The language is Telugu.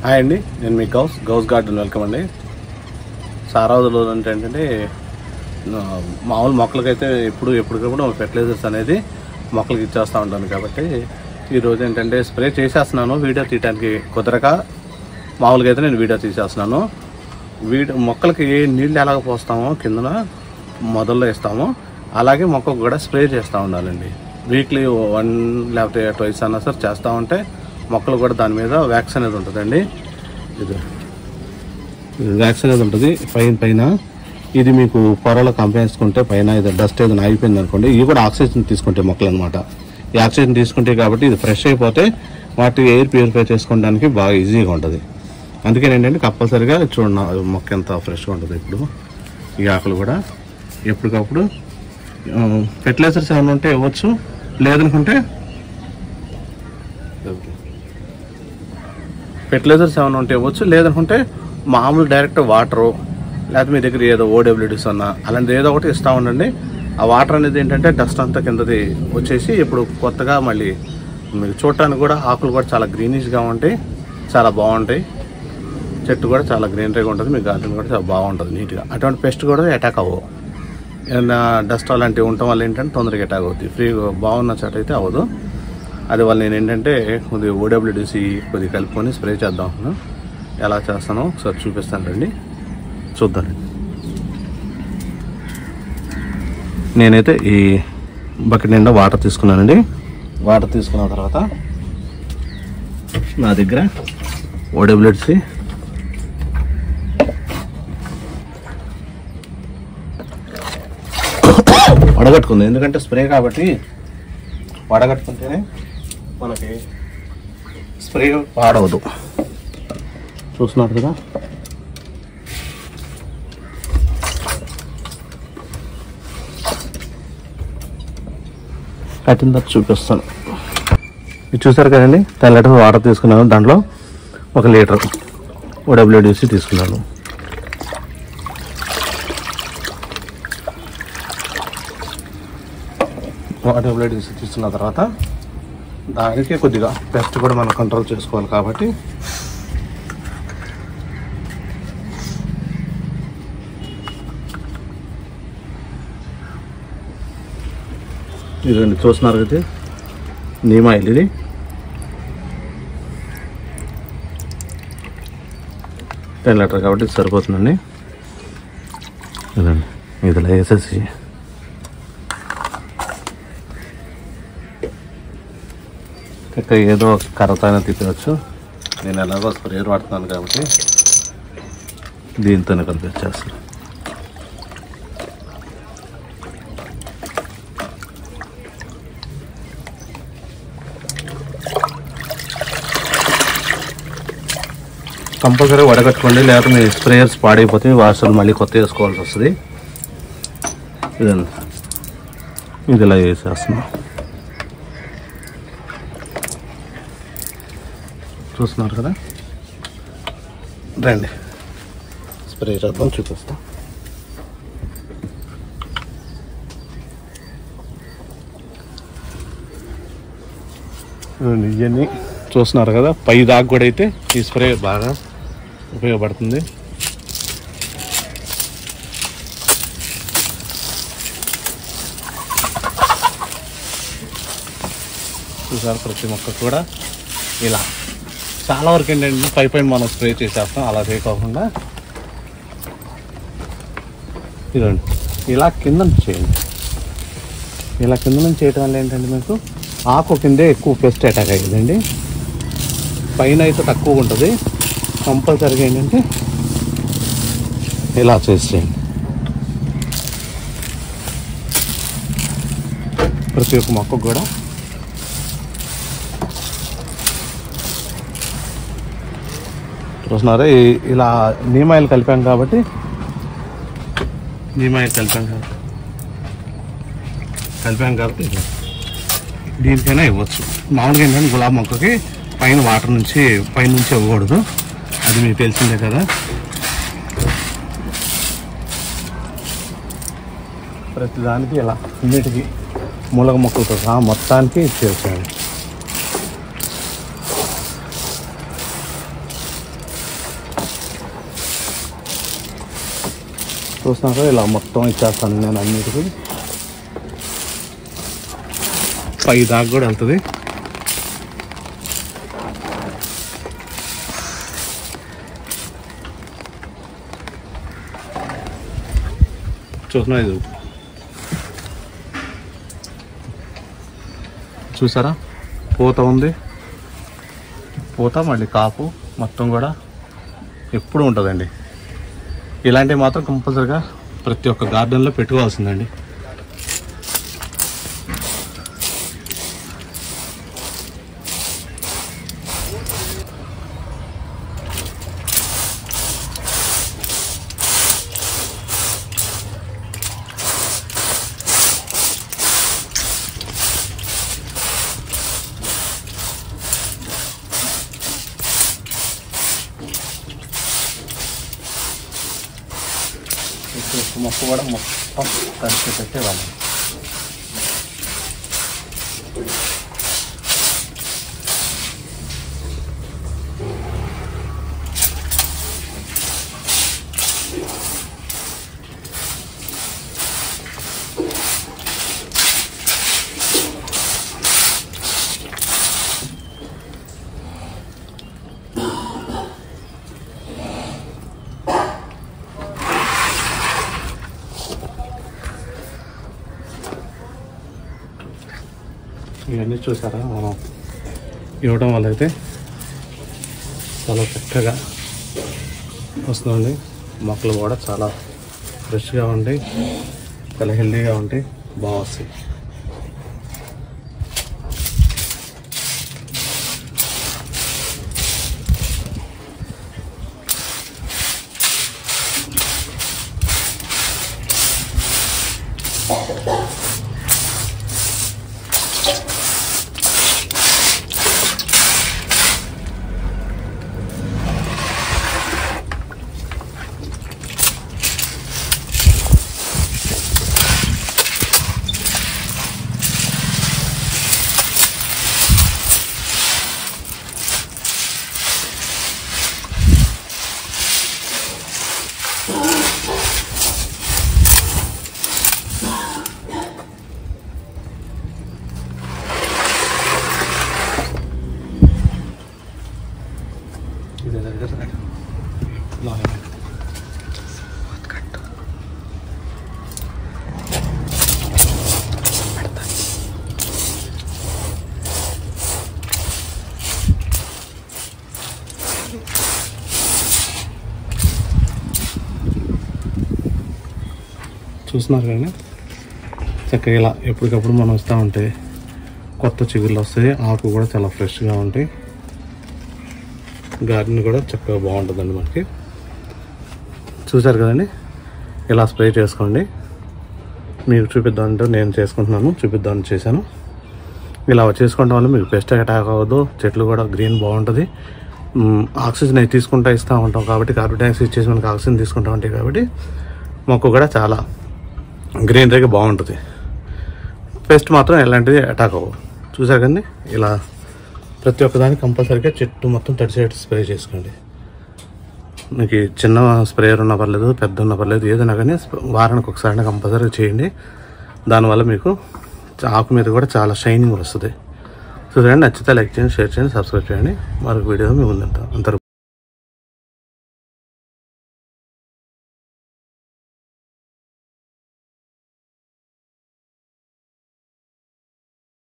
హాయ్ అండి, నేను మీ గౌస్ గార్డెన్ వెల్కమ్ అండి. చాలా రోజులు ఏంటంటే మామూలు మొక్కలకైతే ఎప్పటికప్పుడు ఫెర్టిలైజర్స్ అనేది మొక్కలకి ఇచ్చేస్తూ ఉంటాను. కాబట్టి ఈరోజు ఏంటంటే స్ప్రే చేసేస్తున్నాను. వీడియో తీయడానికి కుదరక మామూలుగా అయితే నేను వీడియో తీసేస్తున్నాను. మొక్కలకి నీళ్ళు ఎలాగ పోస్తామో కిందన మొదల్లో ఇస్తామో అలాగే మొక్కకు కూడా స్ప్రే చేస్తూ ఉండాలండి. వీక్లీ 1 లేకపోతే 2 అన్నా సరే చేస్తూ ఉంటే మొక్కలు కూడా దాని మీద వ్యాక్స్ అనేది ఉంటుందండి. ఇది వ్యాక్స్ అనేది ఉంటుంది పైన. ఇది మీకు పొరలో కంపేసుకుంటే పైన ఇది డస్ట్ ఏదైనా ఆగిపోయింది అనుకోండి, ఇవి కూడా ఆక్సిజన్ తీసుకుంటే మొక్కలు అనమాట. ఈ ఆక్సిజన్ తీసుకుంటే కాబట్టి ఇది ఫ్రెష్ అయిపోతే వాటి ఎయిర్ ప్యూరిఫై చేసుకోవడానికి బాగా ఈజీగా ఉంటుంది. అందుకని ఏంటంటే కంపల్సరీగా చూడండి మొక్క ఎంత ఫ్రెష్గా ఉంటుంది. ఇప్పుడు ఈ ఆకులు కూడా ఎప్పటికప్పుడు ఫెర్టిలైజర్స్ ఏమైనా ఉంటే ఇవ్వచ్చు, లేదనుకుంటే మామూలు డైరెక్ట్ వాటరు లేకపోతే మీ దగ్గర ఏదో OWDs అన్నా అలాంటిది ఏదో ఒకటి ఇస్తూ ఉండండి. ఆ వాటర్ అనేది ఏంటంటే డస్ట్ అంతా కిందది వచ్చేసి ఇప్పుడు కొత్తగా మళ్ళీ మీకు చూడటానికి కూడా ఆకులు కూడా చాలా గ్రీనిష్గా ఉంటాయి, చాలా బాగుంటాయి. చెట్టు కూడా చాలా గ్రీనరీగా ఉంటుంది, మీ గార్డెన్ కూడా చాలా బాగుంటుంది నీట్గా. అటువంటి పెస్ట్ కూడా అటాక్ అవ్వవు. ఏదైనా డస్ట్ అలాంటివి ఉండటం వల్ల ఏంటంటే తొందరగా అటాక్ అవుతుంది. ఫ్రీగా బాగున్న చెట్టు అయితే అవ్వదు. అది వల్ల నేను ఏంటంటే కొద్దిగా OWDs కొద్దిగా కలుపుకొని స్ప్రే చేద్దాం. ఎలా చేస్తానో ఒకసారి చూపిస్తాను రండి, చూద్దామండి. నేనైతే ఈ బకెట్ నిండా వాటర్ తీసుకున్నానండి. వాటర్ తీసుకున్న తర్వాత నా దగ్గర OWDs వడగట్టుకుంది. ఎందుకంటే స్ప్రే కాబట్టి వడగట్టుకుంటేనే మనకి స్ప్రే పాడవదు. చూస్తున్నారు కదా, కట్టిన తర్వాత చూపిస్తాను. ఇది చూసారు కదండి, 10 లీటర్ వాటర్ తీసుకున్నాను. దాంట్లో 1 లీటర్ OWDs తీసుకున్నాను. OWDs తీసుకున్న తర్వాత దానికి కొద్దిగా పెస్ట్ కూడా మనం కంట్రోల్ చేసుకోవాలి. కాబట్టి ఇదండి చూస్తున్నారు కదా, నీమ్ ఆయిల్. ఇది 10 లీటర్ కాబట్టి సరిపోతుందండి. ఇదండి ఇదిలా వేసేసి ఇంకా ఏదో కర్రతో అయినా తిప్పవచ్చు. నేను ఎలాగో స్ప్రేయర్ వాడుతున్నాను కాబట్టి దీంతోనే కలిపేస్తాను. కంపల్సరీ వడగట్టుకోండి, లేకపోతే మీ స్ప్రేయర్స్ పాడైపోతే వాసన మళ్ళీ కొత్త వేసుకోవాల్సి వస్తుంది. ఇదండి ఇది ఇలా వేసేస్తున్నాం. చూస్తున్నారు కదా, రండి స్ప్రే చేద్దాం, చూపిస్తాం. ఇవన్నీ చూస్తున్నారు కదా, పై దాకా కూడా అయితే ఈ స్ప్రే బాగా ఉపయోగపడుతుంది. చూసారు, ప్రతి మొక్క కూడా ఇలా చాలా వరకు ఏంటంటే పైన మనం స్ప్రే చేసేస్తాం. అలా చేయకోకుండా ఇదండి ఇలా కింద నుంచి చేయండి. ఇలా కింద నుంచి చేయడం వల్ల ఏంటంటే మీకు ఆకు కిందే ఎక్కువ పెస్ట్ అటాక్ అయ్యిందండి. పైన అయితే తక్కువగా ఉంటుంది. కంపల్సరీగా ఏంటంటే ఇలా చేసేయండి. ప్రతి ఒక్క మొక్కకు కూడా చూస్తున్నారా, ఇలా నీమ్ ఆయిల్ కలిపాం కాబట్టి దీనికైనా ఇవ్వచ్చు. మామూలుగా ఏంటంటే గులాబీ మొక్కకి పైన వాటర్ నుంచి పైనుంచి ఇవ్వకూడదు, అది మీకు తెలిసిందే కదా. ప్రతిదానికి ఇలా అన్నిటికీ మూలక మొక్కలతో సహా మొత్తానికి ఇచ్చేసాను. చూస్తున్నారా, ఇలా మొత్తం ఇచ్చేస్తాను నేను అన్నిటికీ. పై దాకా కూడా వెళ్తుంది. చూస్తున్నా, ఇది చూసారా, పూత ఉంది. పూత మళ్ళీ కాపు మొత్తం కూడా ఎప్పుడు ఉంటుందండి. ఇలాంటివి మాత్రం కంపల్సరీగా ప్రతి ఒక్క గార్డెన్లో పెట్టుకోవాల్సిందండి. మొక్క కూడా మొత్తం కలిసి పెట్టేవాళ్ళం. ఇవన్నీ చూసారా, మనం ఇవ్వడం వల్ల అయితే చాలా చక్కగా వస్తుంది. మొక్కలు కూడా చాలా ఫ్రెష్గా ఉంటాయి, చాలా హెల్దీగా ఉంటాయి, బాగా వస్తాయి. చూస్తున్నారు కానీ చక్కగా ఇలా ఎప్పటికప్పుడు మనం వస్తూ ఉంటే కొత్త చిగుళ్ళు వస్తాయి. ఆకు కూడా చాలా ఫ్రెష్గా ఉంటాయి. గార్డెన్ కూడా చక్కగా బాగుంటుందండి మనకి. చూసారు కదండి, ఇలా స్ప్రే చేసుకోండి. మీకు చూపిద్దామంటే నేను చేసుకుంటున్నాను, చూపిద్దామని చేశాను. ఇలా చేసుకోవడం వల్ల మీకు పెస్ట్ అటాక్ అవ్వదు, చెట్లు కూడా గ్రీన్ బాగుంటుంది. ఆక్సిజన్ అయితే ఇస్తూ ఉంటాం కాబట్టి, కార్బన్ డైఆక్సైడ్ ఇచ్చేసి మనకి ఆక్సిజన్ తీసుకుంటూ ఉంటాయి కాబట్టి మొక్క కూడా చాలా గ్రీనరీగా బాగుంటుంది. పెస్ట్ మాత్రం ఎలాంటిది అటాక్ అవ్వవు. చూసారు కదండి, ఇలా ప్రతి ఒక్కదానికి కంపల్సరీగా చెట్టు మొత్తం తడిసేట్టు స్ప్రే చేసుకోండి. మీకు చిన్న స్ప్రేయర్ ఉన్నా పర్లేదు, పెద్ద ఉన్నా పర్లేదు, ఏదైనా కానీ వారానికి ఒకసారి కంపల్సరీగా చేయండి. దానివల్ల మీకు ఆకు మీద కూడా చాలా షైనింగ్ వస్తుంది. చూడండి, నచ్చితే లైక్ చేయండి, షేర్ చేయండి, సబ్స్క్రైబ్ చేయండి. మరొక వీడియో మీ ముందుంటాం. అంతవరకు